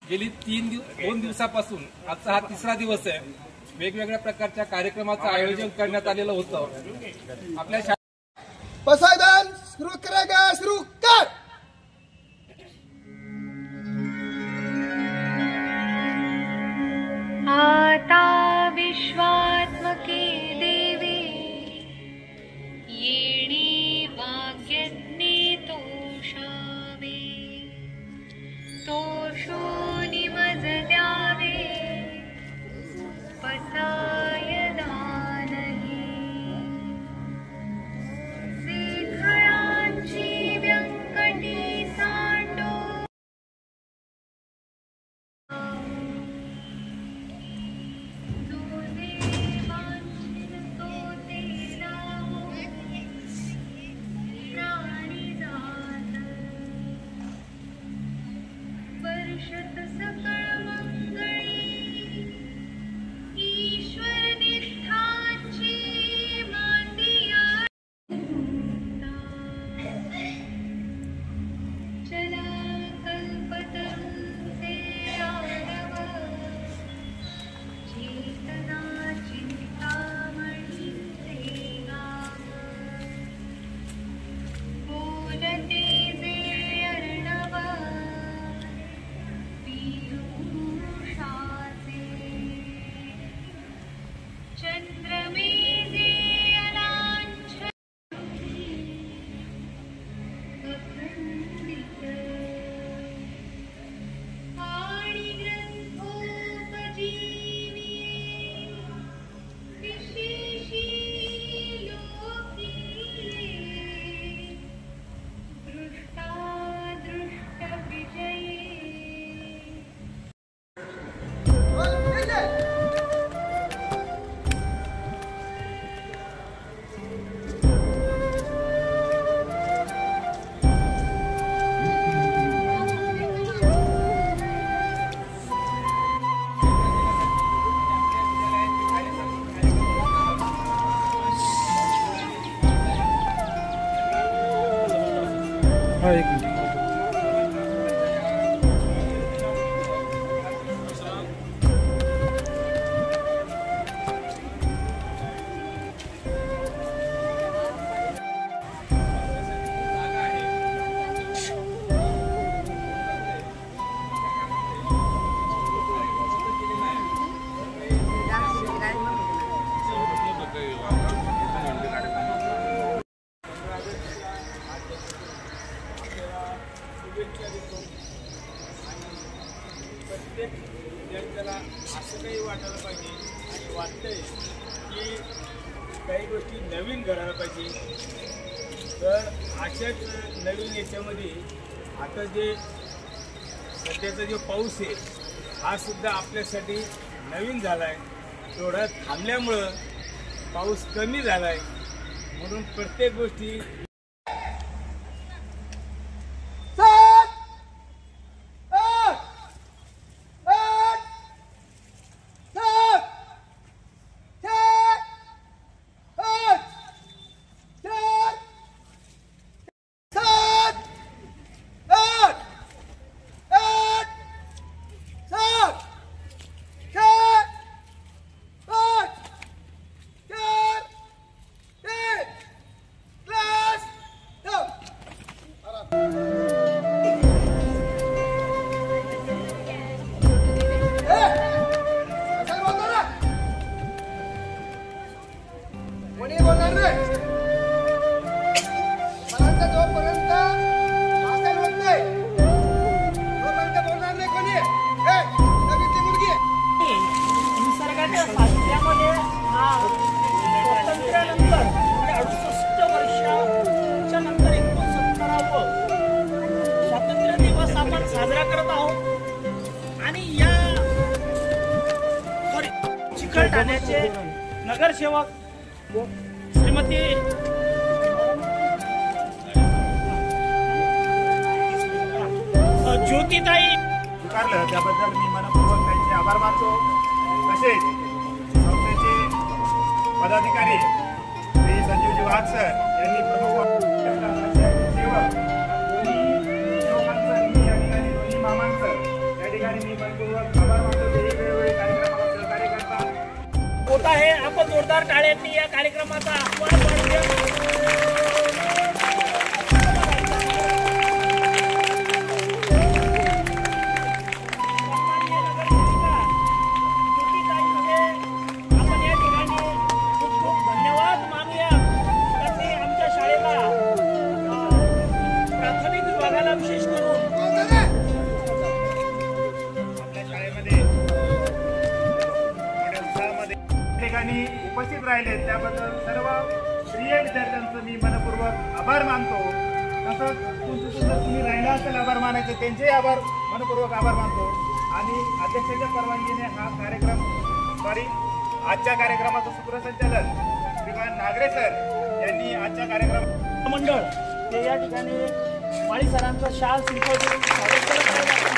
गेली 2 दिवसापासून आजचा हा 3रा दिवस आहे. वेगवेगळ्या प्रकारच्या कार्यक्रमाचं आयोजन करण्यात आलेलं होतं. आपल्या पसायदान शुरू करेगा, शुरू कर. आता विश्वात्मके देवी येणी वाग्यज्ञे तोषावे, तोषोनि मज द्यावे पसायदानही. शेखरांची व्यंकटी सांडो वर्षत सकळ मंगळी, ईश्वर निष्ठांची मांदिया. चला कल्पतरूंचे राघव, चेतना चिंतामणीचे गाव. बोलते जे अर्णव पीयूषाचे, चंद्रमेघे अलांछन अखंडित. आणि ग्रंथोपजीविये विशेषी लोकीये. दृष्टादृष्ट विजये प्रत्येक विद्यार्थ्याला असं काही वाटायला पाहिजे आणि वाटतंय की काही गोष्टी नवीन करायला पाहिजे. तर अशाच नवीन याच्यामध्ये आता जे सध्याचा जो पाऊस आहे हा सुद्धा आपल्यासाठी नवीन झाला आहे. थोडा थांबल्यामुळं पाऊस कमी झाला आहे. म्हणून प्रत्येक गोष्टी स्वातंत्र्यानंतर 68 वर्षाच्या नंतर 69वा स्वातंत्र्य दिवस आपण साजरा करत आहोत. आणि या चिकलठाण्याचे नगरसेवक श्रीमती ज्योतिताई स्वीकारलं त्याबद्दल मी मनपूर्वक त्यांचे आभार मानतो. तसेच संस्थेचे पदाधिकारी श्री संजीवजी वाघ सर यांनी प्रमुख सेवक दोन्ही मामांचं या ठिकाणी मी होत आहे. आपण जोरदार टाळ्यांनी या कार्यक्रमाचा आस्वाद वाढवूया. आपण या ठिकाणी खूप खूप धन्यवाद मानूया. त्यांनी आमच्या शाळेला प्राथमिक विभागाला विशेष करून आपल्या शाळेमध्ये मोठ्या उत्साहामध्ये ठिकाणी उपस्थित राहिले त्याबद्दल सर्व प्रिय विद्यार्थ्यांचं मी मनपूर्वक आभार मानतो. तसंच तुमचं जर तुम्ही राहिला असेल आभार मानायचे त्यांचेही मनपूर्वक आभार मानतो. आणि अध्यक्षाच्या परवानगीने हा कार्यक्रम आजच्या कार्यक्रमाचं सूत्रसंचालन श्रीमान नागरे सर यांनी आजच्या कार्यक्रम मंडळ ते या ठिकाणी माळी सरांचा शाल शिल्प देऊन स्वागत करत आहेत.